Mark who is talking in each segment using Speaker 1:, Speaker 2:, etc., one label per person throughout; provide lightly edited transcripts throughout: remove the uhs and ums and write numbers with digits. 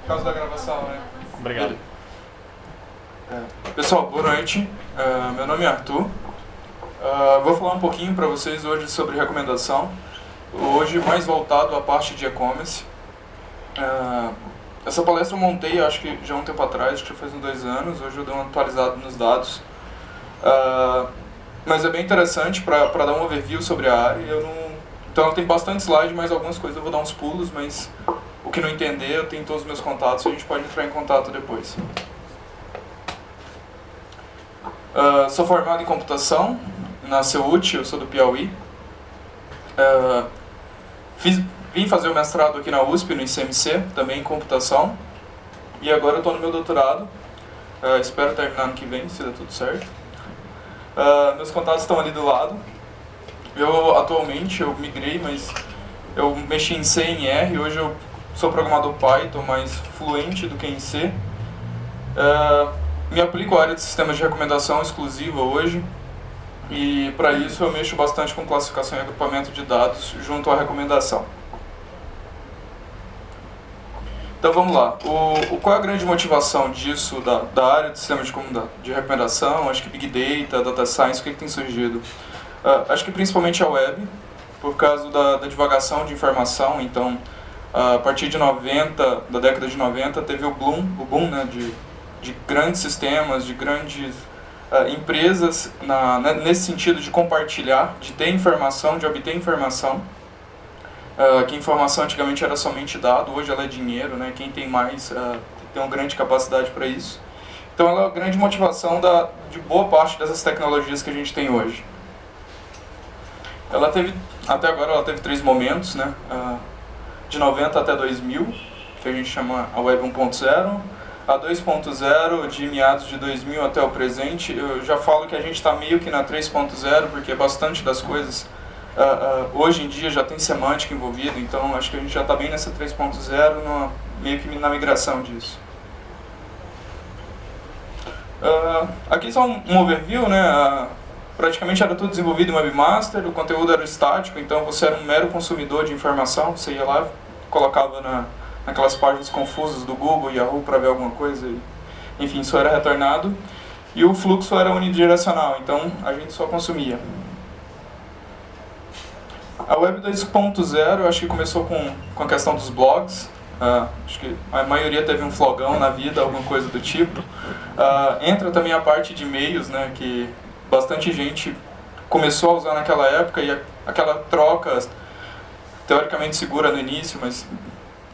Speaker 1: Por causa da gravação, né?
Speaker 2: Obrigado.
Speaker 1: Pessoal, boa noite. Meu nome é Arthur. Vou falar um pouquinho para vocês hoje sobre recomendação. Hoje mais voltado à parte de e-commerce. Essa palestra eu montei, acho que já há um tempo atrás, acho que já faz uns 2 anos. Hoje eu dei uma atualizada nos dados. Mas é bem interessante para dar um overview sobre a área. Então tem bastante slide, mas algumas coisas eu vou dar uns pulos, mas o que não entender, eu tenho todos os meus contatos, a gente pode entrar em contato depois. Sou formado em computação na CEUT, eu sou do Piauí. Vim fazer o mestrado aqui na USP, no ICMC, também em computação. E agora eu estou no meu doutorado. Espero terminar ano que vem, se der tudo certo. Meus contatos estão ali do lado. Atualmente eu migrei, mas eu mexi em C e em R. Hoje eu sou programador Python, mais fluente do que em C. Me aplico à área de sistemas de recomendação exclusiva hoje. E para isso eu mexo bastante com classificação e agrupamento de dados junto à recomendação. Então vamos lá. Qual é a grande motivação disso, da área de sistemas de recomendação? Acho que Big Data, Data Science, o que tem surgido? Acho que principalmente a web, por causa da divagação de informação. Então, a partir da década de 90, teve o boom né, de grandes sistemas, de grandes empresas nesse sentido de compartilhar, de ter informação, de obter informação. Que informação antigamente era somente dado, hoje ela é dinheiro, né? Quem tem mais tem uma grande capacidade para isso. Então ela é a grande motivação de boa parte dessas tecnologias que a gente tem hoje. Até agora ela teve 3 momentos, né? De 90 até 2000, que a gente chama a Web 1.0, a 2.0 de meados de 2000 até o presente. Eu já falo que a gente está meio que na 3.0, porque bastante das coisas hoje em dia já tem semântica envolvida, então acho que a gente já está bem nessa 3.0, meio que na migração disso. Aqui só um overview, né? Praticamente era tudo desenvolvido em Webmaster, o conteúdo era estático, então você era um mero consumidor de informação, você ia lá, colocava naquelas páginas confusas do Google e Yahoo para ver alguma coisa, enfim, isso era retornado. E o fluxo era unidirecional, então a gente só consumia. A Web 2.0 acho que começou com a questão dos blogs. Acho que a maioria teve um flogão na vida, alguma coisa do tipo. Entra também a parte de e-mails, né, que bastante gente começou a usar naquela época, e aquela troca teoricamente segura no início, mas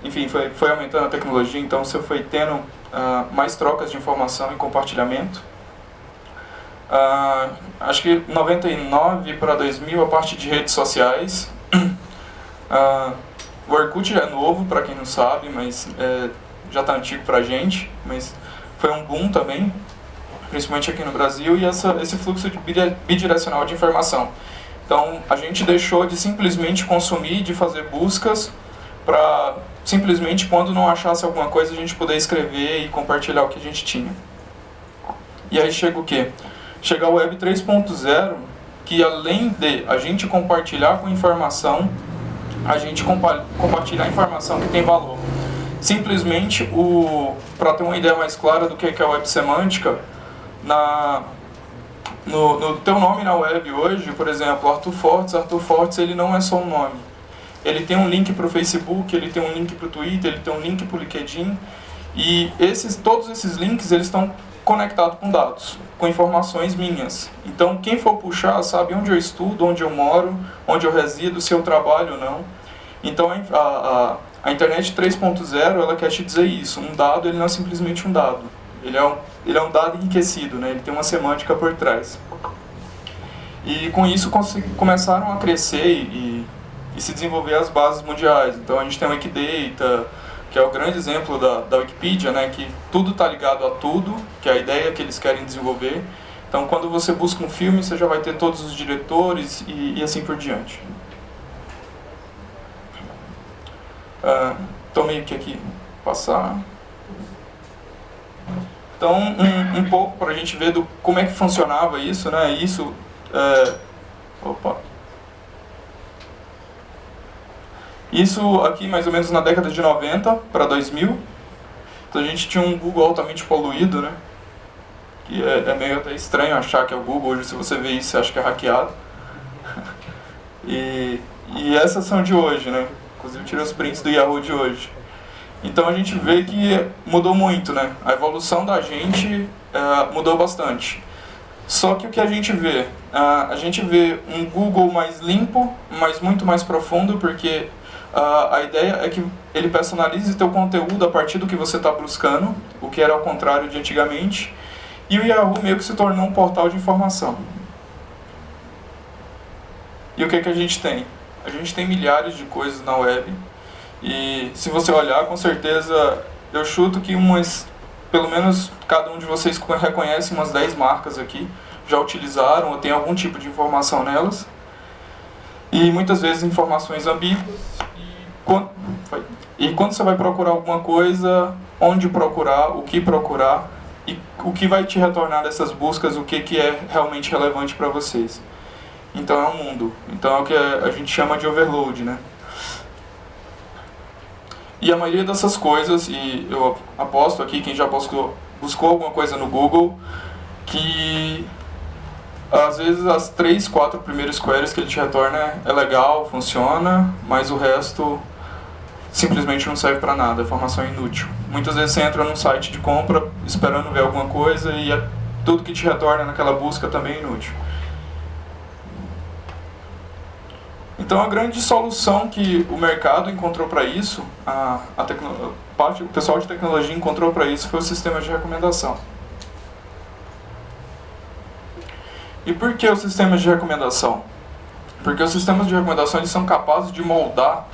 Speaker 1: enfim, foi aumentando a tecnologia, então você foi tendo mais trocas de informação e compartilhamento. Acho que 99 para 2000 a parte de redes sociais. O Orkut é novo, para quem não sabe, mas já está antigo para a gente, mas foi um boom também, principalmente aqui no Brasil, e esse fluxo bidirecional de informação. Então a gente deixou de simplesmente consumir, de fazer buscas, para simplesmente quando não achasse alguma coisa a gente poder escrever e compartilhar o que a gente tinha. E aí chega o quê? Chega a Web 3.0, que além de a gente compartilhar com informação, a gente compartilhar informação que tem valor. Simplesmente, para ter uma ideia mais clara do que é a web semântica, no teu nome na web hoje, por exemplo, Arthur Fortes ele não é só um nome. Ele tem um link para o Facebook, ele tem um link para o Twitter, ele tem um link para o LinkedIn, e todos esses links eles estão conectado com dados, com informações minhas. Então, quem for puxar sabe onde eu estudo, onde eu moro, onde eu resido, se eu trabalho ou não. Então, a internet 3.0, ela quer te dizer isso. Um dado, ele não é simplesmente um dado. Ele é um dado enriquecido, né? Ele tem uma semântica por trás. E com isso começaram a crescer e se desenvolver as bases mundiais. Então, a gente tem o Wikidata, que é o grande exemplo da Wikipedia, né, que tudo está ligado a tudo, que é a ideia que eles querem desenvolver. Então, quando você busca um filme, você já vai ter todos os diretores e assim por diante. Então, meio que aqui, passar. Então, um pouco para a gente ver como é que funcionava isso, né, Isso aqui mais ou menos na década de 90 para 2000. Então a gente tinha um Google altamente poluído, né? Que é meio até estranho achar que é o Google. Hoje, se você vê isso, você acha que é hackeado. E essas são de hoje, né? Inclusive, tirei os prints do Yahoo de hoje. Então a gente vê que mudou muito, né? A evolução da gente mudou bastante. Só que o que a gente vê? A gente vê um Google mais limpo, mas muito mais profundo, porque a ideia é que ele personalize teu conteúdo a partir do que você está buscando, o que era ao contrário de antigamente. E o Yahoo meio que se tornou um portal de informação. E o que a gente tem? A gente tem milhares de coisas na web. E se você olhar, com certeza, eu chuto que pelo menos cada um de vocês reconhece umas 10 marcas aqui, já utilizaram ou tem algum tipo de informação nelas. E muitas vezes informações ambíguas. E quando você vai procurar alguma coisa, onde procurar, o que procurar, e o que vai te retornar dessas buscas, o que é realmente relevante para vocês. Então é um mundo. Então é o que a gente chama de overload, né? E a maioria dessas coisas, e eu aposto aqui, quem já buscou alguma coisa no Google, que às vezes as 3, 4 primeiras queries que ele te retorna é legal, funciona, mas o resto simplesmente não serve para nada, é informação inútil. Muitas vezes você entra num site de compra esperando ver alguma coisa e tudo que te retorna naquela busca também é inútil. Então a grande solução que o mercado encontrou para isso, o pessoal de tecnologia encontrou para isso, foi o sistema de recomendação. E por que os sistemas de recomendação? Porque os sistemas de recomendação eles são capazes de moldar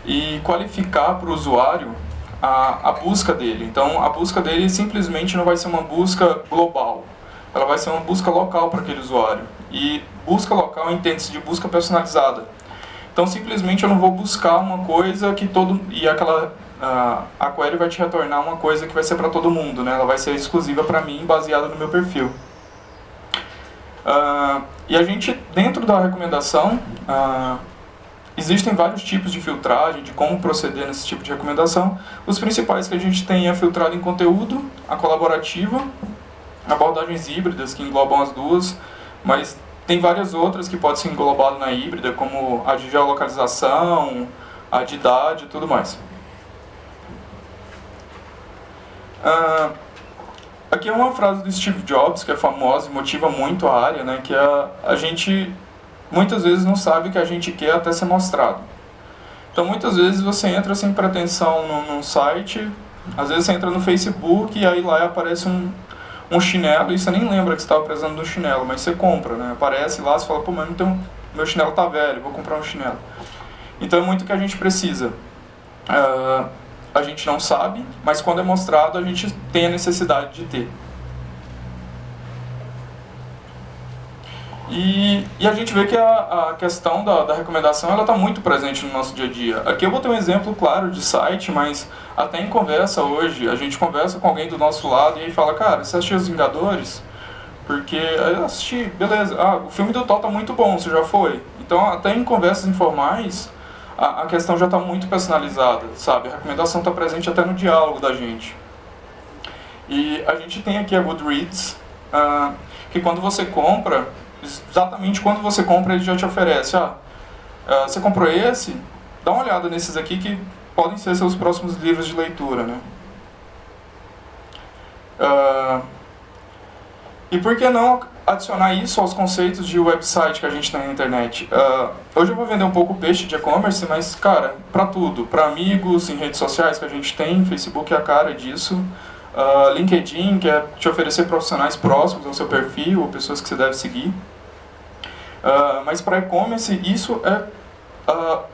Speaker 1: e qualificar para o usuário a busca dele. Então a busca dele simplesmente não vai ser uma busca global, ela vai ser uma busca local para aquele usuário. E busca local entende-se de busca personalizada. Então simplesmente eu não vou buscar uma coisa que a query vai te retornar uma coisa que vai ser para todo mundo, né? Ela vai ser exclusiva para mim, baseada no meu perfil. E a gente, dentro da recomendação, existem vários tipos de filtragem, de como proceder nesse tipo de recomendação. Os principais que a gente tem é a filtrada em conteúdo, a colaborativa, abordagens híbridas, que englobam as duas, mas tem várias outras que podem ser englobadas na híbrida, como a de geolocalização, a de idade e tudo mais. Aqui é uma frase do Steve Jobs, que é famosa e motiva muito a área, né, que é a gente muitas vezes não sabe o que a gente quer até ser mostrado. Então muitas vezes você entra sem pretensão num site, às vezes você entra no Facebook e aí lá aparece um chinelo e você nem lembra que você estava precisando do chinelo, mas você compra, né? Aparece lá, você fala, pô, mas meu chinelo tá velho, vou comprar um chinelo. Então é muito o que a gente precisa. A gente não sabe, mas quando é mostrado a gente tem a necessidade de ter. E a gente vê que a questão da recomendação ela está muito presente no nosso dia a dia. Aqui eu vou ter um exemplo claro de site, mas até em conversa hoje, a gente conversa com alguém do nosso lado e aí fala, cara, você assistiu Os Vingadores? Porque eu assisti, beleza, o filme do Thor tá muito bom, você já foi? Então até em conversas informais, a questão já está muito personalizada, sabe? A recomendação está presente até no diálogo da gente. E a gente tem aqui a Goodreads, que quando você compra, exatamente quando você compra ele já te oferece, você comprou esse? Dá uma olhada nesses aqui que podem ser seus próximos livros de leitura, né? E por que não adicionar isso aos conceitos de website que a gente tem na internet? Hoje eu vou vender um pouco o peixe de e-commerce, mas, cara, para tudo. Para amigos, em redes sociais que a gente tem, Facebook é a cara disso. LinkedIn, que é te oferecer profissionais próximos ao seu perfil, ou pessoas que você deve seguir. Mas para e-commerce, isso é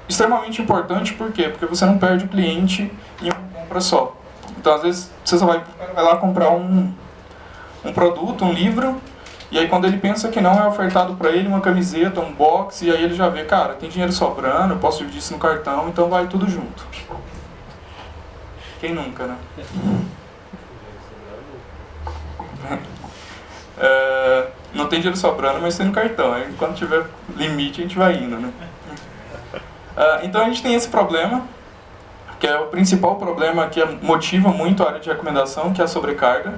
Speaker 1: extremamente importante, por quê? Porque você não perde o cliente em uma compra só. Então, às vezes, você só vai lá comprar um produto, um livro, e aí quando ele pensa que não, é ofertado para ele uma camiseta, um box, e aí ele já vê, cara, tem dinheiro sobrando, eu posso dividir isso no cartão, então vai tudo junto. Quem nunca, né? Não tem dinheiro sobrando, mas tem no cartão. Aí, quando tiver limite, a gente vai indo, né? Então a gente tem esse problema. que é o principal problema que motiva muito a área de recomendação, que é a sobrecarga.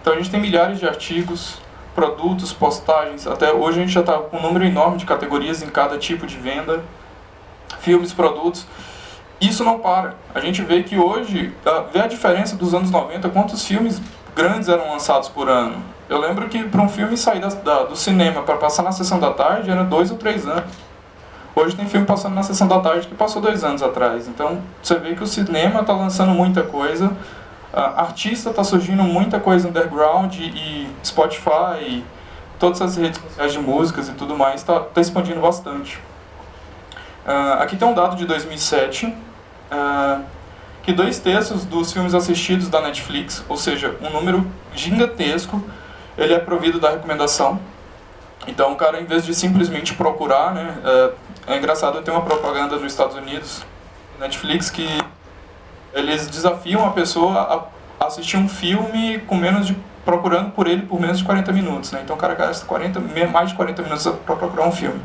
Speaker 1: Então a gente tem milhares de artigos, produtos, postagens, até hoje a gente já está com um número enorme de categorias em cada tipo de venda, filmes, produtos. Isso não para. A gente vê que hoje, vê a diferença dos anos 90, quantos filmes grandes eram lançados por ano. Eu lembro que para um filme sair do cinema para passar na sessão da tarde era 2 ou 3 anos. Hoje tem filme passando na sessão da tarde que passou 2 anos atrás. Então você vê que o cinema está lançando muita coisa, artista está surgindo muita coisa underground e Spotify, todas as redes sociais de músicas e tudo mais está expandindo bastante. Aqui tem um dado de 2007, que 2/3 dos filmes assistidos da Netflix, ou seja, um número gigantesco, ele é provido da recomendação. Então o cara, em vez de simplesmente procurar, né, é engraçado, tem uma propaganda nos Estados Unidos, Netflix, que eles desafiam a pessoa a assistir um filme procurando por ele por menos de 40 minutos. Né? Então o cara gasta mais de 40 minutos para procurar um filme.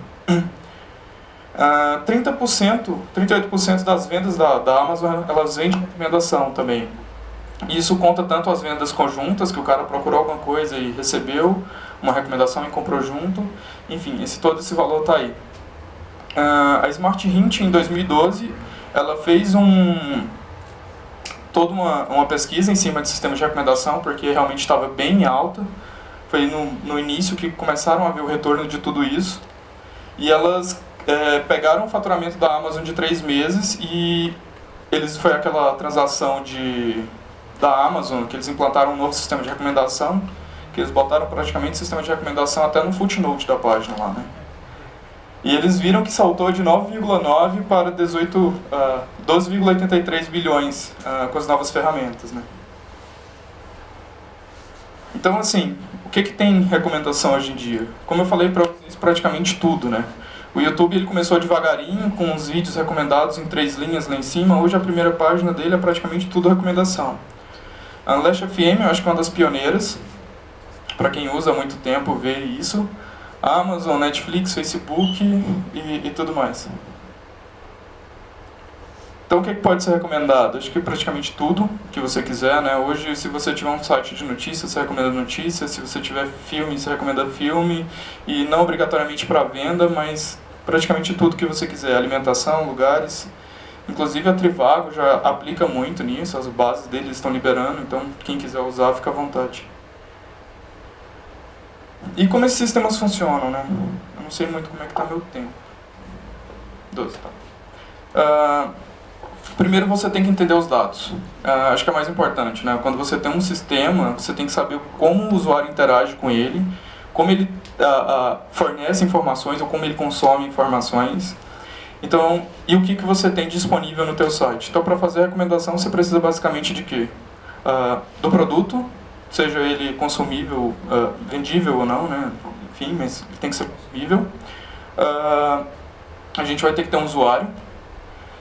Speaker 1: 38% das vendas da Amazon, elas vêm de recomendação também. Isso conta tanto as vendas conjuntas, que o cara procurou alguma coisa e recebeu uma recomendação e comprou junto. Enfim, todo esse valor está aí. A Smart Hint, em 2012, ela fez toda uma pesquisa em cima de sistemas de recomendação, porque realmente estava bem alta. Foi no início que começaram a ver o retorno de tudo isso. E elas pegaram o faturamento da Amazon de 3 meses e foi aquela transação da Amazon, que eles implantaram um novo sistema de recomendação, que eles botaram praticamente o sistema de recomendação até no footnote da página lá, né? E eles viram que saltou de 9,9 para 12,83 bilhões com as novas ferramentas, né? Então, assim, o que tem recomendação hoje em dia? Como eu falei para vocês, praticamente tudo, né? O YouTube ele começou devagarinho, com os vídeos recomendados em 3 linhas lá em cima. Hoje a primeira página dele é praticamente tudo recomendação. A Last FM, eu acho que é uma das pioneiras, para quem usa há muito tempo vê isso. Amazon, Netflix, Facebook e tudo mais. Então o que pode ser recomendado? Acho que praticamente tudo que você quiser, né? Hoje, se você tiver um site de notícias, você recomenda notícias. Se você tiver filme, você recomenda filme. E não obrigatoriamente para venda, mas praticamente tudo que você quiser. Alimentação, lugares. Inclusive a Trivago já aplica muito nisso, as bases deles estão liberando, então quem quiser usar, fica à vontade. E como esses sistemas funcionam, né? Eu não sei muito como é que está meu tempo. 12, tá. Primeiro você tem que entender os dados. Acho que é mais importante, né? Quando você tem um sistema, você tem que saber como o usuário interage com ele, como ele fornece informações ou como ele consome informações. Então, e o que você tem disponível no teu site? Então, para fazer a recomendação, você precisa basicamente de quê? Do produto, seja ele consumível, vendível ou não, né? Enfim, mas ele tem que ser consumível. A gente vai ter que ter um usuário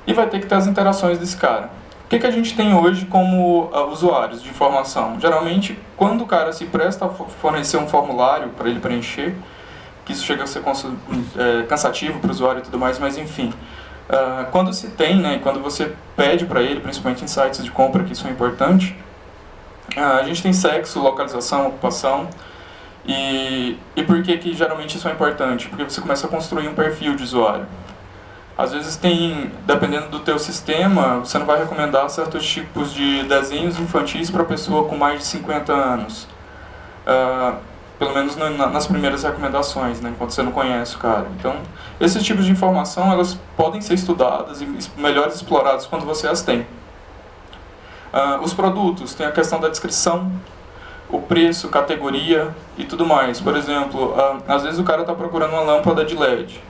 Speaker 1: e vai ter que ter as interações desse cara. O que a gente tem hoje como usuários de informação? Geralmente, quando o cara se presta a fornecer um formulário para ele preencher, que isso chega a ser cansativo para o usuário e tudo mais, mas enfim. Quando se tem, né, quando você pede para ele, principalmente em sites de compra, que isso é importante, a gente tem sexo, localização, ocupação. E por que geralmente isso é importante? Porque você começa a construir um perfil de usuário. Às vezes dependendo do teu sistema, você não vai recomendar certos tipos de desenhos infantis para pessoa com mais de 50 anos. Pelo menos nas primeiras recomendações, né, enquanto você não conhece o cara. Então, esses tipos de informação, elas podem ser estudadas e melhor exploradas quando você as tem. Os produtos, tem a questão da descrição, o preço, categoria e tudo mais. Por exemplo, às vezes o cara está procurando uma lâmpada de LED.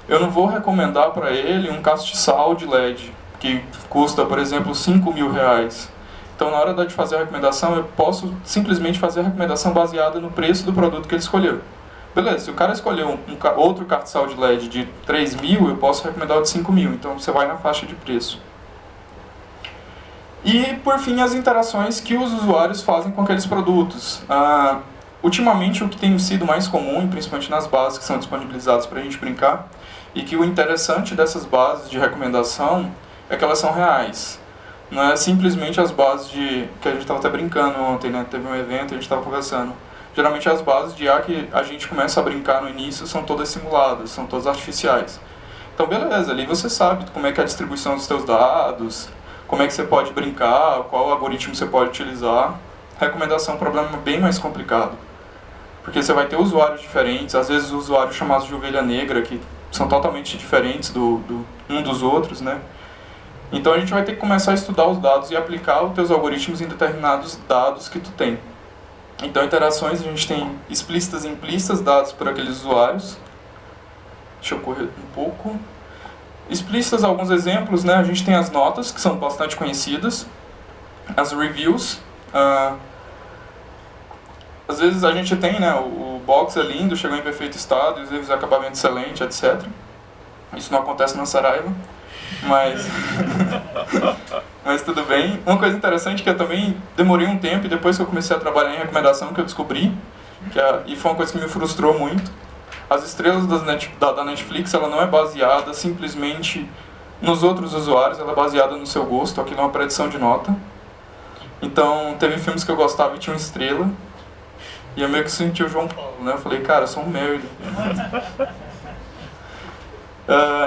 Speaker 1: Eu não vou recomendar para ele um castiçal de LED, que custa, por exemplo, R$5.000. Então, na hora de fazer a recomendação, eu posso simplesmente fazer a recomendação baseada no preço do produto que ele escolheu. Beleza, se o cara escolheu outro castiçal de LED de 3.000, eu posso recomendar o de 5.000. Então, você vai na faixa de preço. E, por fim, as interações que os usuários fazem com aqueles produtos. Ultimamente, o que tem sido mais comum, e principalmente nas bases que são disponibilizadas para a gente brincar, e que o interessante dessas bases de recomendação é que elas são reais. Não é simplesmente as bases de... que a gente estava até brincando ontem, né? Teve um evento e a gente estava conversando. Geralmente as bases de IA que a gente começa a brincar no início são todas simuladas, são todas artificiais. Então beleza, ali você sabe como é que é a distribuição dos seus dados, como é que você pode brincar, qual algoritmo você pode utilizar. Recomendação é um problema bem mais complicado. Porque você vai ter usuários diferentes, às vezes usuários chamados de ovelha negra, que são totalmente diferentes um dos outros, né? Então a gente vai ter que começar a estudar os dados e aplicar os teus algoritmos em determinados dados que tu tem. Então interações a gente tem explícitas e implícitas dadas por aqueles usuários. Deixa eu correr um pouco. Explícitas, alguns exemplos, né? A gente tem as notas, que são bastante conhecidas. As reviews. Às vezes a gente tem, né? O box é lindo, chegou em perfeito estado, os reviews acabamento excelente, etc. Isso não acontece na Saraiva. Mas tudo bem. Uma coisa interessante que eu também demorei um tempo e depois que eu comecei a trabalhar em recomendação que eu descobri, e foi uma coisa que me frustrou muito, as estrelas da Netflix, ela não é baseada simplesmente nos outros usuários, ela é baseada no seu gosto, aquilo é uma predição de nota. Então, teve filmes que eu gostava e tinha uma estrela, e eu meio que senti o João Paulo, né? Eu falei, cara, eu sou um merda.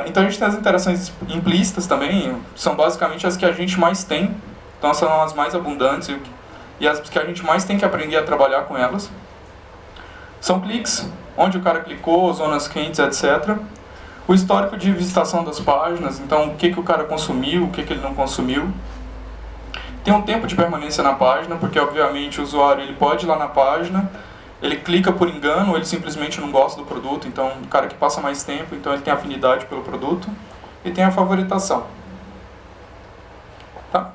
Speaker 1: Então a gente tem as interações implícitas também, são basicamente as que a gente mais tem, então são as mais abundantes e as que a gente mais tem que aprender a trabalhar com elas. São cliques, onde o cara clicou, zonas quentes, etc. O histórico de visitação das páginas, então o que o cara consumiu, o que ele não consumiu. Tem um tempo de permanência na página, porque obviamente o usuário ele pode ir lá na página, ele clica por engano, ou ele simplesmente não gosta do produto, então o cara que passa mais tempo, então ele tem afinidade pelo produto. E tem a favoritação. Tá?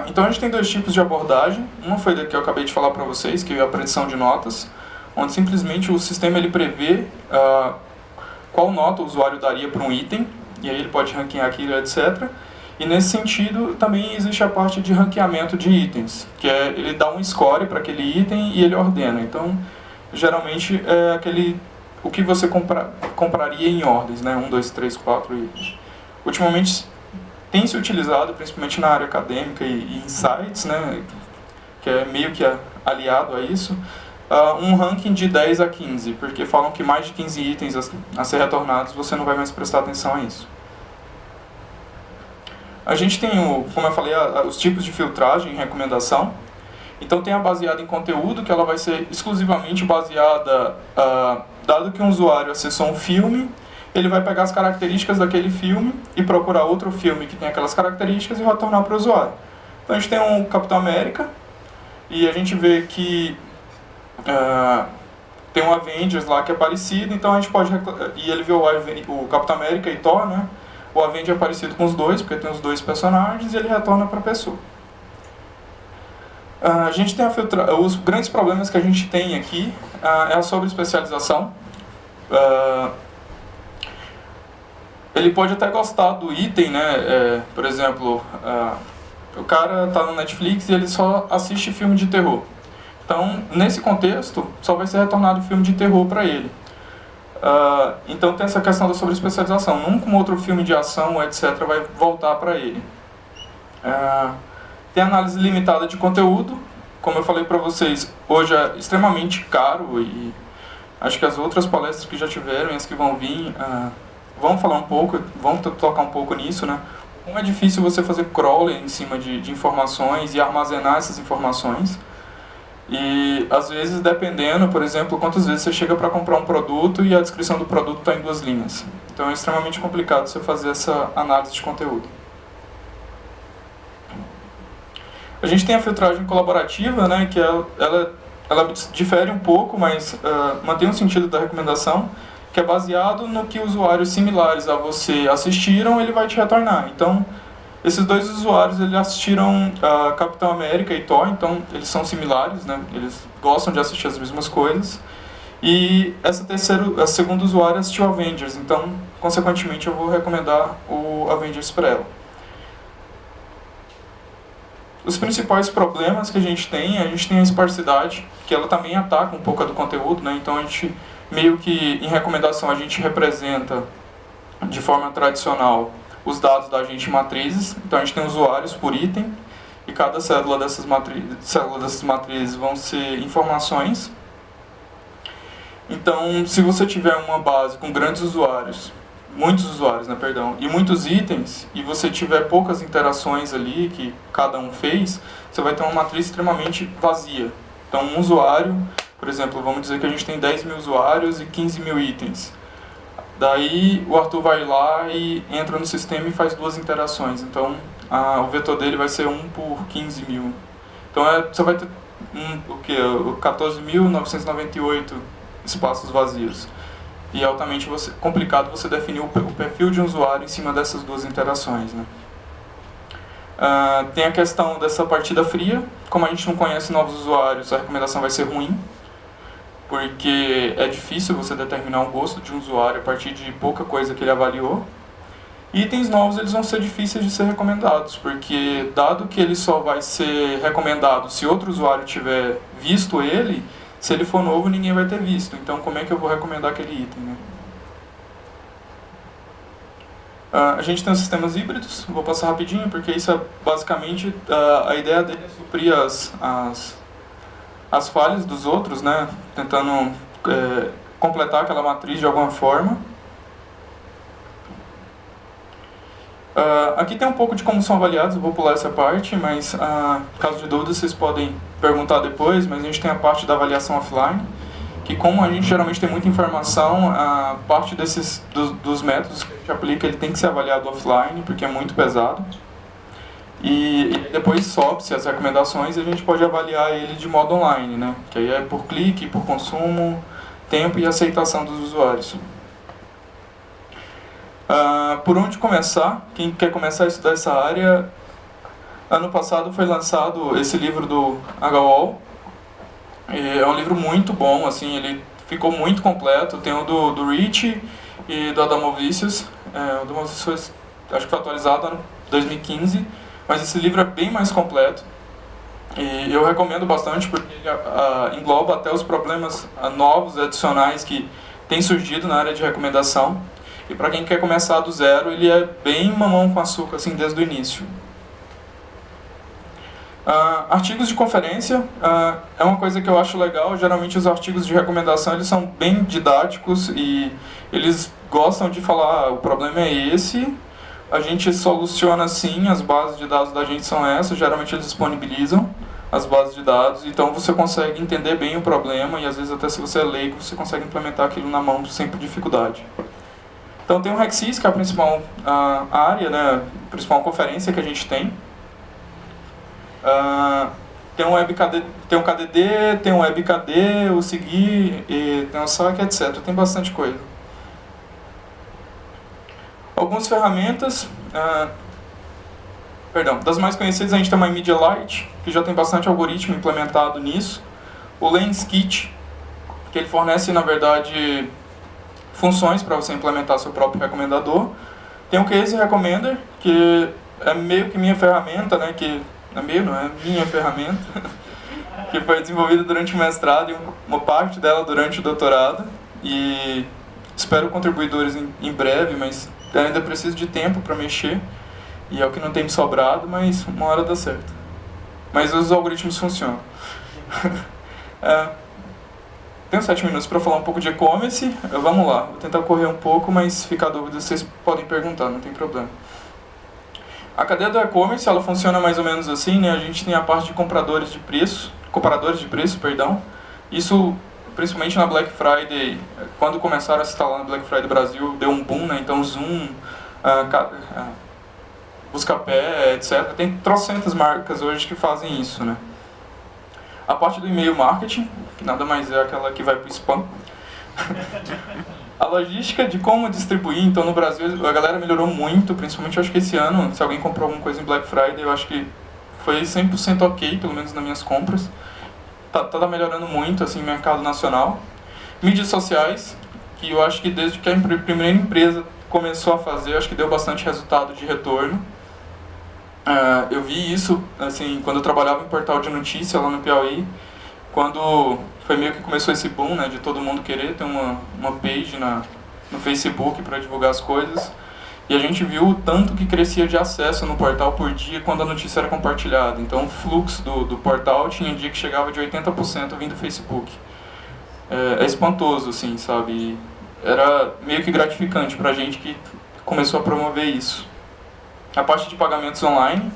Speaker 1: Então a gente tem dois tipos de abordagem. Uma foi da que eu acabei de falar para vocês, que é a predição de notas, onde simplesmente o sistema ele prevê qual nota o usuário daria para um item, e aí ele pode ranquear aquilo, etc. E nesse sentido também existe a parte de ranqueamento de itens, que é ele dá um score para aquele item e ele ordena. Então, geralmente é o que você compraria em ordens, né? 1, 2, 3, 4 itens. Ultimamente tem se utilizado, principalmente na área acadêmica e em sites, né? Que é meio que aliado a isso, um ranking de 10 a 15, porque falam que mais de 15 itens a ser retornados você não vai mais prestar atenção a isso. A gente tem, como eu falei, os tipos de filtragem e recomendação. Então tem a baseada em conteúdo, que ela vai ser exclusivamente baseada, dado que um usuário acessou um filme, ele vai pegar as características daquele filme e procurar outro filme que tem aquelas características e retornar para o usuário. Então a gente tem um Capitão América, e a gente vê que tem um Avengers lá que é parecido, então a gente pode... E ele vê o Capitão América e Thor, né? O Avenger é parecido com os dois, porque tem os dois personagens, e ele retorna para a pessoa. A gente tem os grandes problemas que a gente tem aqui é a sobreespecialização. Ele pode até gostar do item, né? Por exemplo, o cara está no Netflix e ele só assiste filme de terror. Então, nesse contexto, só vai ser retornado filme de terror para ele. Então tem essa questão da sobreespecialização. Nunca um outro filme de ação, etc., vai voltar para ele. Tem análise limitada de conteúdo. Como eu falei para vocês, hoje é extremamente caro e acho que as outras palestras que já tiveram e as que vão vir vão falar um pouco, vão tocar um pouco nisso, né? Como é difícil você fazer crawler em cima de informações e armazenar essas informações. E às vezes, dependendo, por exemplo, quantas vezes você chega para comprar um produto e a descrição do produto está em 2 linhas. Então é extremamente complicado você fazer essa análise de conteúdo. A gente tem a filtragem colaborativa, né, que ela difere um pouco, mas mantém o sentido da recomendação, que é baseado no que usuários similares a você assistiram, ele vai te retornar. Então, esses dois usuários eles assistiram Capitão América e Thor, então eles são similares, né? Eles gostam de assistir as mesmas coisas. E a segunda usuária assistiu Avengers, então, consequentemente, eu vou recomendar o Avengers para ela. Os principais problemas que a gente tem a esparsidade, que ela também ataca um pouco do conteúdo, né? Então a gente, meio que em recomendação, a gente representa de forma tradicional os dados da gente em matrizes. Então a gente tem usuários por item, e cada célula dessas matrizes vão ser informações. Então, se você tiver uma base com grandes usuários, muitos usuários, né, perdão, e muitos itens, e você tiver poucas interações ali que cada um fez, você vai ter uma matriz extremamente vazia. Então, um usuário, por exemplo, vamos dizer que a gente tem 10 mil usuários e 15 mil itens. Daí, o Arthur vai lá e entra no sistema e faz duas interações. Então, o vetor dele vai ser 1 por 15 mil. Então, você vai ter 14.998 espaços vazios. E é altamente complicado você definir o perfil de um usuário em cima dessas duas interações, né? Tem a questão dessa partida fria. Como a gente não conhece novos usuários, a recomendação vai ser ruim, porque é difícil você determinar o gosto de um usuário a partir de pouca coisa que ele avaliou. Itens novos eles vão ser difíceis de ser recomendados, porque dado que ele só vai ser recomendado se outro usuário tiver visto ele, se ele for novo ninguém vai ter visto. Então como é que eu vou recomendar aquele item, né? A gente tem os sistemas híbridos, vou passar rapidinho, porque isso é basicamente a ideia dele é suprir as falhas dos outros, né? Tentando completar aquela matriz de alguma forma. Aqui tem um pouco de como são avaliados, eu vou pular essa parte, mas caso de dúvida vocês podem perguntar depois, mas a gente tem a parte da avaliação offline, que como a gente geralmente tem muita informação, a parte dos métodos que a gente aplica, ele tem que ser avaliado offline, porque é muito pesado. E depois sobe-se as recomendações e a gente pode avaliar ele de modo online, né? Que aí é por clique, por consumo, tempo e aceitação dos usuários. Por onde começar? Quem quer começar a estudar essa área? Ano passado foi lançado esse livro do HWall. É um livro muito bom, assim, ele ficou muito completo. Tem o do Rich e do Adamovicius. O Adamovicius acho que foi atualizado em 2015, mas esse livro é bem mais completo. E eu recomendo bastante porque ele engloba até os problemas novos, adicionais que têm surgido na área de recomendação. E para quem quer começar do zero, ele é bem mamão com açúcar, assim, desde o início. Artigos de conferência é uma coisa que eu acho legal. Geralmente os artigos de recomendação eles são bem didáticos e eles gostam de falar o problema é esse, a gente soluciona assim, as bases de dados da gente são essas, geralmente eles disponibilizam as bases de dados, então você consegue entender bem o problema e às vezes até se você é leigo, você consegue implementar aquilo na mão sem dificuldade. Então tem o RecSys, que é a principal área, né, a principal conferência que a gente tem. Tem um KDD, tem um WebKD, o Seguir, tem o SAC, etc. Tem bastante coisa. Algumas ferramentas, das mais conhecidas a gente tem uma Media Lite, que já tem bastante algoritmo implementado nisso. O Lenskit, que ele fornece, na verdade, funções para você implementar seu próprio recomendador. Tem o Case Recommender, que é meio que minha ferramenta, né, que não é minha ferramenta, que foi desenvolvida durante o mestrado e uma parte dela durante o doutorado. E espero contribuidores em breve, mas ainda preciso de tempo para mexer. E é o que não tem me sobrado, mas uma hora dá certo. Mas os algoritmos funcionam. Tenho 7 minutos para falar um pouco de e-commerce. Vamos lá, vou tentar correr um pouco, mas se ficar dúvida vocês podem perguntar, não tem problema. A cadeia do e-commerce ela funciona mais ou menos assim, né? A gente tem a parte de comparadores de preço, perdão. Isso principalmente na Black Friday, quando começaram a se instalar na Black Friday Brasil, deu um boom, né? Então Zoom, Buscapé, etc. Tem trocentas marcas hoje que fazem isso, né? A parte do e-mail marketing, que nada mais é aquela que vai para o spam. A logística de como distribuir, então no Brasil a galera melhorou muito, principalmente eu acho que esse ano, se alguém comprou alguma coisa em Black Friday, eu acho que foi 100% ok, pelo menos nas minhas compras. Tá melhorando muito, assim, mercado nacional. Mídias sociais, que eu acho que desde que a primeira empresa começou a fazer, eu acho que deu bastante resultado de retorno. Eu vi isso, assim, quando eu trabalhava em portal de notícia lá no Piauí, quando foi meio que começou esse boom, né, de todo mundo querer ter uma page no Facebook para divulgar as coisas. E a gente viu o tanto que crescia de acesso no portal por dia quando a notícia era compartilhada. Então o fluxo do portal tinha dia que chegava de 80% vindo do Facebook. É espantoso, assim, sabe? E era meio que gratificante pra gente que começou a promover isso. A parte de pagamentos online,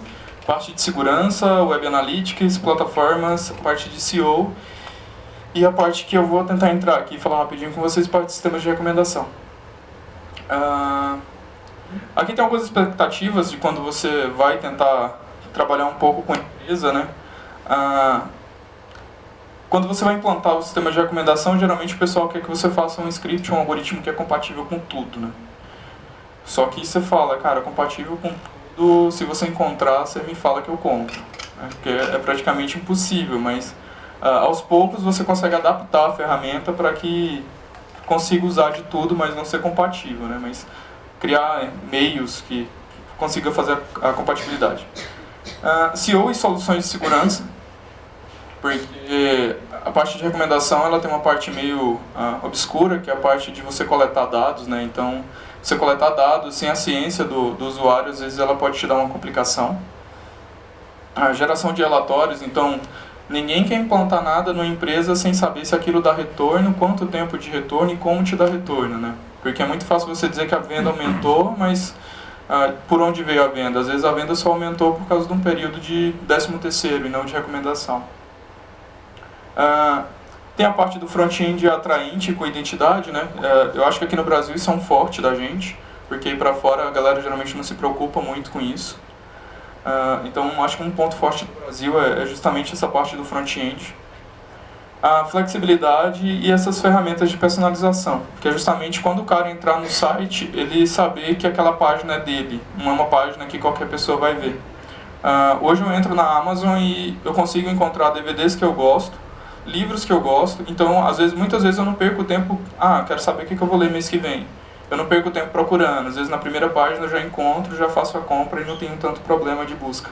Speaker 1: parte de segurança, web analytics, plataformas, a parte de SEO e a parte que eu vou tentar entrar aqui e falar rapidinho com vocês, parte de sistemas de recomendação. Aqui tem algumas expectativas de quando você vai tentar trabalhar um pouco com a empresa, né? Quando você vai implantar o sistema de recomendação, geralmente o pessoal quer que você faça um script, um algoritmo que é compatível com tudo, né? Só que você fala, cara, compatível com tudo, se você encontrar, você me fala que eu compro. Né? Porque é praticamente impossível, mas aos poucos você consegue adaptar a ferramenta para que consiga usar de tudo, mas não ser compatível, né? Mas criar meios que consiga fazer a compatibilidade. SEO e soluções de segurança, porque a parte de recomendação ela tem uma parte meio obscura, que é a parte de você coletar dados, né? Então, você coletar dados sem a ciência do usuário, às vezes ela pode te dar uma complicação. A geração de relatórios, então, ninguém quer implantar nada numa empresa sem saber se aquilo dá retorno, quanto tempo de retorno e como te dá retorno, né? Porque é muito fácil você dizer que a venda aumentou, mas por onde veio a venda? Às vezes a venda só aumentou por causa de um período de 13º e não de recomendação. Tem a parte do front-end atraente com identidade, né? Eu acho que aqui no Brasil isso é um forte da gente, porque aí para fora a galera geralmente não se preocupa muito com isso. Então acho que um ponto forte do Brasil é justamente essa parte do front-end. A flexibilidade e essas ferramentas de personalização, que é justamente quando o cara entrar no site, ele saber que aquela página é dele, não é uma página que qualquer pessoa vai ver. Hoje eu entro na Amazon e eu consigo encontrar DVDs que eu gosto, livros que eu gosto, então muitas vezes eu não perco tempo, quero saber o que eu vou ler mês que vem. Eu não perco tempo procurando, às vezes na primeira página eu já encontro, já faço a compra e não tenho tanto problema de busca.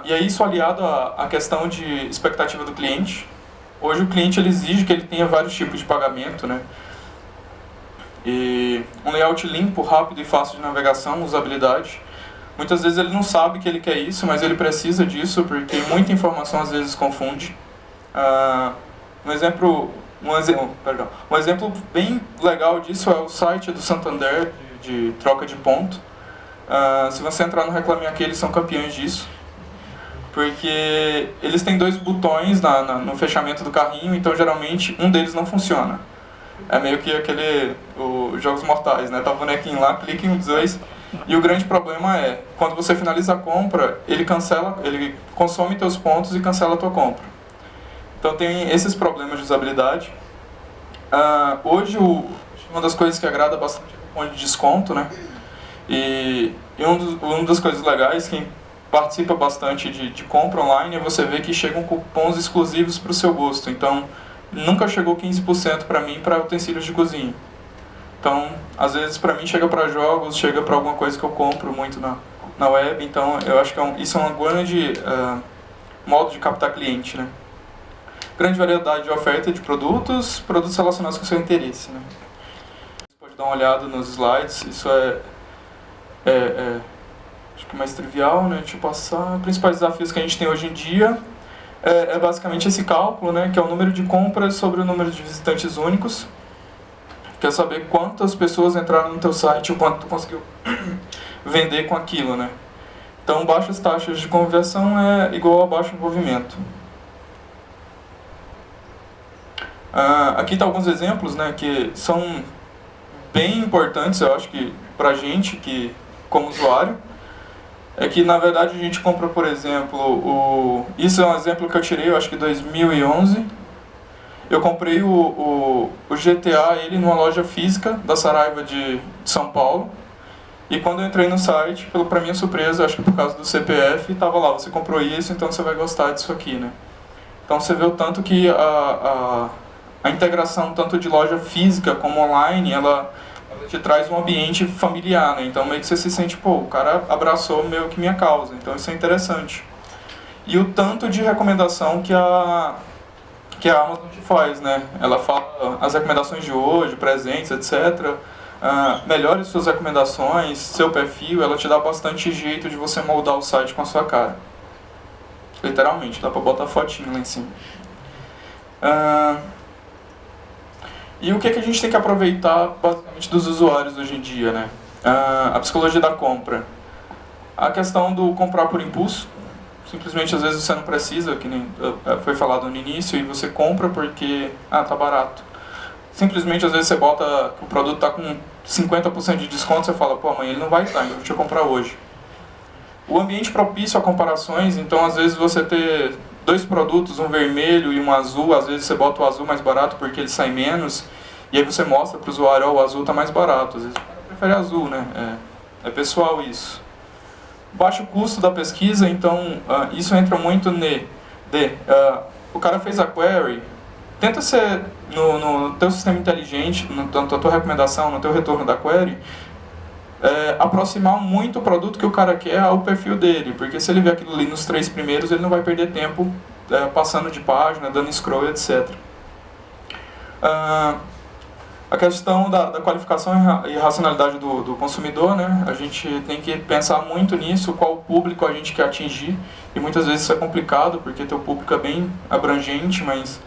Speaker 1: E aí isso aliado à questão de expectativa do cliente. Hoje o cliente ele exige que ele tenha vários tipos de pagamento, né? E um layout limpo, rápido e fácil de navegação, usabilidade. Muitas vezes ele não sabe que ele quer isso, mas ele precisa disso porque muita informação às vezes confunde. Um exemplo bem legal disso é o site do Santander de troca de ponto. Se você entrar no Reclame Aqui, eles são campeões disso. Porque eles têm 2 botões no fechamento do carrinho, então geralmente um deles não funciona. É meio que os Jogos Mortais, né? Tá o bonequinho lá, clica em um dos 2. E o grande problema é, quando você finaliza a compra, ele consome teus pontos e cancela a tua compra. Então tem esses problemas de usabilidade. Hoje, uma das coisas que agrada bastante é o cupom de desconto, né? E uma das coisas legais, quem participa bastante de compra online, é você ver que chegam cupons exclusivos para o seu gosto. Então, nunca chegou 15% para mim para utensílios de cozinha. Então, às vezes para mim chega para jogos, chega para alguma coisa que eu compro muito na web. Então, eu acho que isso é uma grande modo de captar cliente, né? Grande variedade de oferta de produtos relacionados com o seu interesse, né? Você pode dar uma olhada nos slides, isso acho que mais trivial, né? Deixa eu passar. Os principais desafios que a gente tem hoje em dia é basicamente esse cálculo, né? Que é o número de compras sobre o número de visitantes únicos. Quer saber quantas pessoas entraram no teu site ou quanto tu conseguiu vender com aquilo, né? Então, baixas taxas de conversão é igual a baixo envolvimento. Aqui tá alguns exemplos, né? Que são bem importantes, eu acho que pra gente, como usuário. É que, na verdade, a gente compra, por exemplo, isso é um exemplo que eu tirei, eu acho que em 2011. Eu comprei o GTA, ele numa loja física da Saraiva de São Paulo. E quando eu entrei no site, pra minha surpresa, acho que por causa do CPF, estava lá, você comprou isso, então você vai gostar disso aqui, né? Então você vê o tanto que a integração, tanto de loja física como online, ela te traz um ambiente familiar, né? Então meio que você se sente, o cara abraçou meio que minha causa, então isso é interessante. E o tanto de recomendação que que a Amazon te faz, né? Ela fala as recomendações de hoje, presentes, etc. Melhore suas recomendações, seu perfil, ela te dá bastante jeito de você moldar o site com a sua cara. Literalmente, dá pra botar fotinho lá em cima. E o que a gente tem que aproveitar basicamente dos usuários hoje em dia, né? A psicologia da compra. A questão do comprar por impulso. Simplesmente às vezes você não precisa, que nem foi falado no início, e você compra porque tá barato. Simplesmente às vezes você bota que o produto tá com 50% de desconto, você fala, pô, amanhã ele não vai estar, então deixa eu comprar hoje. O ambiente propício a comparações, então às vezes você ter 2 produtos, um vermelho e um azul, às vezes você bota o azul mais barato porque ele sai menos, e aí você mostra para o usuário, o azul está mais barato. Às vezes o cara prefere azul, né? É pessoal isso. Baixo custo da pesquisa, então isso entra muito o cara fez a query, tenta ser no teu sistema inteligente, na tua recomendação, no teu retorno da query, aproximar muito o produto que o cara quer ao perfil dele, porque se ele vê aquilo ali nos 3 primeiros, ele não vai perder tempo passando de página, dando scroll, etc. A questão da qualificação e racionalidade do consumidor, né? A gente tem que pensar muito nisso, qual público a gente quer atingir, e muitas vezes isso é complicado, porque teu público é bem abrangente, mas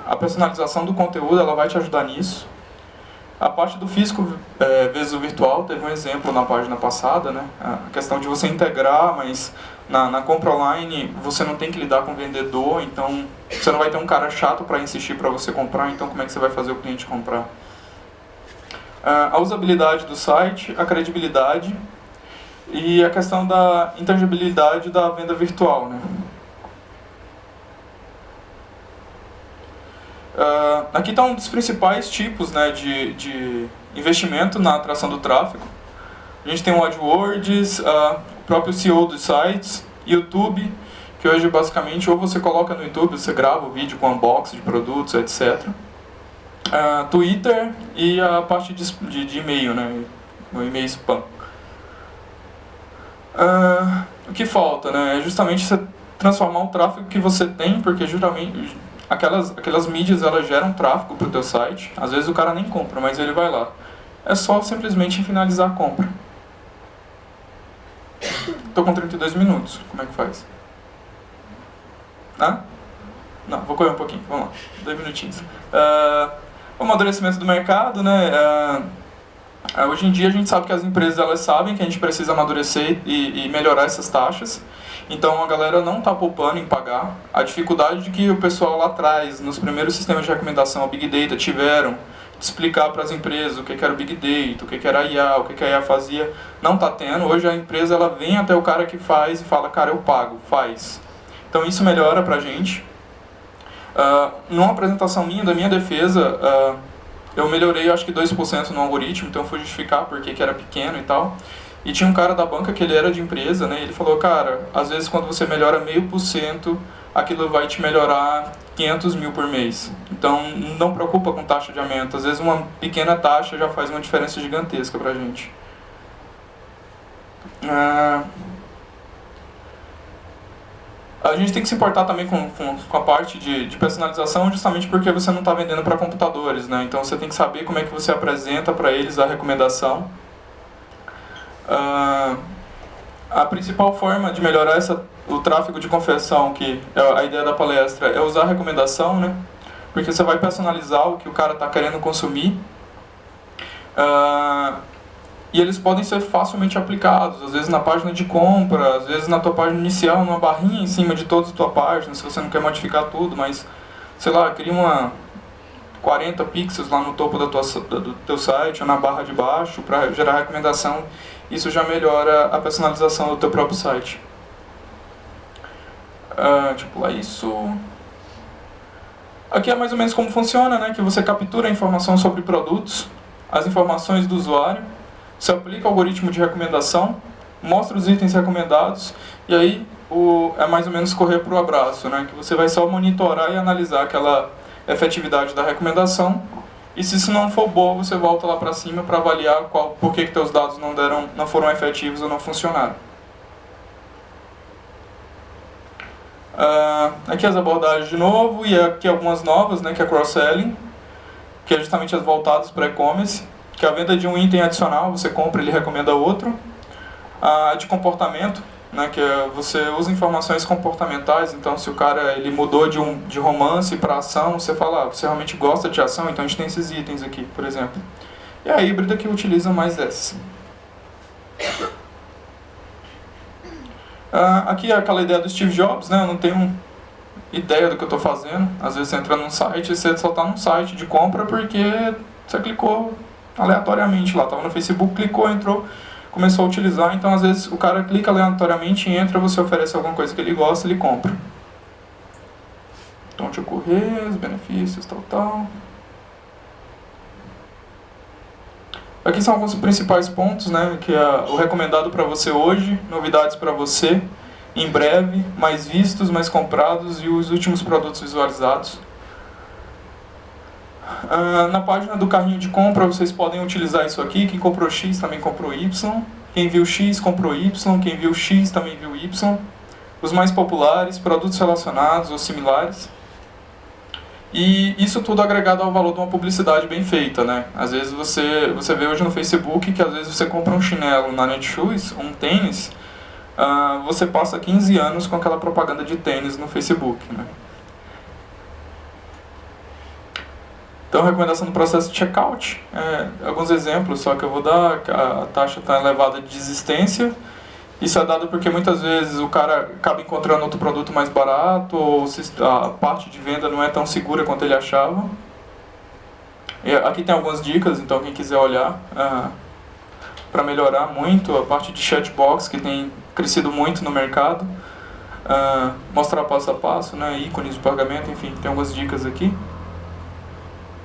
Speaker 1: a personalização do conteúdo ela vai te ajudar nisso. A parte do físico vezes o virtual, teve um exemplo na página passada, né? A questão de você integrar, mas na compra online você não tem que lidar com o vendedor, então você não vai ter um cara chato para insistir para você comprar, então como é que você vai fazer o cliente comprar? A usabilidade do site, a credibilidade e a questão da intangibilidade da venda virtual, né? Aqui está um dos principais tipos, né, de investimento na atração do tráfego. A gente tem o AdWords, o próprio SEO dos sites, YouTube, que hoje basicamente ou você coloca no YouTube, você grava o vídeo com unboxing de produtos, etc. Twitter e a parte de e-mail, né, o e-mail spam. O que falta, né, é justamente você transformar o tráfego que você tem, porque geralmente aquelas mídias elas geram tráfego para o teu site. Às vezes o cara nem compra, mas ele vai lá. É só simplesmente finalizar a compra. Estou com 32 minutos, como é que faz? Não, vou correr um pouquinho, vamos lá, 2 minutinhos. O amadurecimento do mercado, né? Hoje em dia a gente sabe que as empresas elas sabem que a gente precisa amadurecer e melhorar essas taxas. Então a galera não está poupando em pagar. A dificuldade de que o pessoal lá atrás, nos primeiros sistemas de recomendação, a Big Data, tiveram de explicar para as empresas o que era o Big Data, o que era a IA, o que a IA fazia, não está tendo. Hoje a empresa ela vem até o cara que faz e fala, cara, eu pago, faz. Então isso melhora para a gente. Numa apresentação da minha defesa, eu melhorei acho que 2% no algoritmo, então eu fui justificar porque que era pequeno e tal. E tinha um cara da banca que ele era de empresa, né? Ele falou, cara, às vezes quando você melhora 0,5%, aquilo vai te melhorar 500 mil por mês. Então não preocupa com taxa de aumento. Às vezes uma pequena taxa já faz uma diferença gigantesca pra gente. A gente tem que se importar também com a parte de personalização, justamente porque você não está vendendo para computadores, né? Então você tem que saber como é que você apresenta para eles a recomendação. A principal forma de melhorar o tráfego de conversão, que é a ideia da palestra, é usar a recomendação, né? Porque você vai personalizar o que o cara está querendo consumir. E eles podem ser facilmente aplicados, às vezes na página de compra, às vezes na tua página inicial, numa barrinha em cima de toda a tua página, se você não quer modificar tudo, mas, sei lá, cria 40 pixels lá no topo do teu site ou na barra de baixo para gerar recomendação. Isso já melhora a personalização do teu próprio site. Deixa eu pular isso. Aqui é mais ou menos como funciona, né? Que você captura a informação sobre produtos, as informações do usuário, você aplica o algoritmo de recomendação, mostra os itens recomendados, e aí é mais ou menos correr para o abraço, né? Que você vai só monitorar e analisar aquela efetividade da recomendação, e se isso não for bom, você volta lá para cima para avaliar por que teus dados não foram efetivos ou não funcionaram. Aqui as abordagens de novo, e aqui algumas novas, né, que é cross-selling, que é justamente as voltadas para e-commerce, que é a venda de um item adicional, você compra e ele recomenda outro. A de comportamento, né, que é você usa informações comportamentais, então se o cara ele mudou de romance para ação, você fala, você realmente gosta de ação, então a gente tem esses itens aqui, por exemplo. E a híbrida que utiliza mais dessas. Aqui é aquela ideia do Steve Jobs, né, eu não tenho ideia do que eu estou fazendo. Às vezes você entra num site e você só está num site de compra porque você clicou aleatoriamente lá, estava no Facebook, clicou, entrou, começou a utilizar. Então às vezes o cara clica aleatoriamente, entra, você oferece alguma coisa que ele gosta, ele compra. Então de ocorrer, os benefícios, tal. Aqui são alguns principais pontos, né, que é o recomendado para você hoje, novidades para você, em breve, mais vistos, mais comprados e os últimos produtos visualizados. Na página do carrinho de compra vocês podem utilizar isso aqui, quem comprou X também comprou Y, quem viu X comprou Y, quem viu X também viu Y, os mais populares, produtos relacionados ou similares. E isso tudo agregado ao valor de uma publicidade bem feita, né? Às vezes você vê hoje no Facebook que às vezes você compra um chinelo na Netshoes, um tênis, você passa 15 anos com aquela propaganda de tênis no Facebook, né? Então, recomendação do processo de checkout, alguns exemplos só que eu vou dar, a taxa está elevada de desistência. Isso é dado porque muitas vezes o cara acaba encontrando outro produto mais barato, ou a parte de venda não é tão segura quanto ele achava. E aqui tem algumas dicas, então quem quiser olhar, para melhorar muito a parte de chatbox, que tem crescido muito no mercado. Mostrar passo a passo, né, ícones de pagamento, enfim, tem algumas dicas aqui.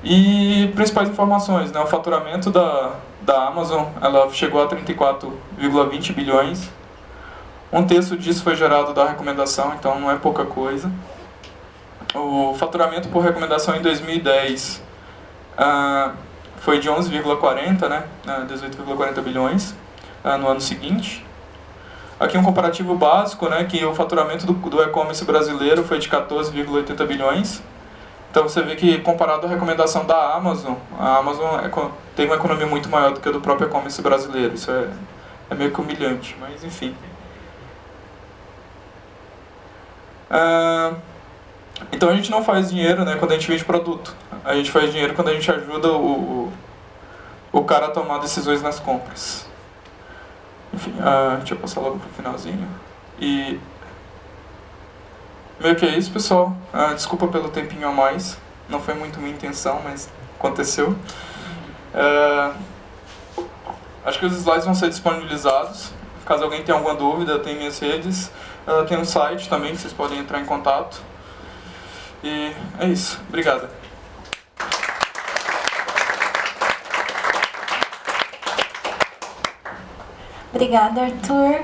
Speaker 1: E principais informações, né, o faturamento da Amazon, ela chegou a 34,20 bilhões. Um terço disso foi gerado da recomendação, então não é pouca coisa. O faturamento por recomendação em 2010 foi de 11,40, né, 18,40 bilhões no ano seguinte. Aqui um comparativo básico, né, que o faturamento do e-commerce brasileiro foi de 14,80 bilhões. Então você vê que comparado à recomendação da Amazon, a Amazon tem uma economia muito maior do que a do próprio e-commerce brasileiro. Isso é meio que humilhante, mas enfim. Então a gente não faz dinheiro, né, quando a gente vende produto. A gente faz dinheiro quando a gente ajuda o cara a tomar decisões nas compras. Enfim, deixa eu passar logo pro finalzinho. E meio que é isso, pessoal. Desculpa pelo tempinho a mais. Não foi muito minha intenção, mas aconteceu. Acho que os slides vão ser disponibilizados. Caso alguém tenha alguma dúvida, tem minhas redes. Tem um site também que vocês podem entrar em contato. E é isso. Obrigado.
Speaker 2: Obrigada, Arthur.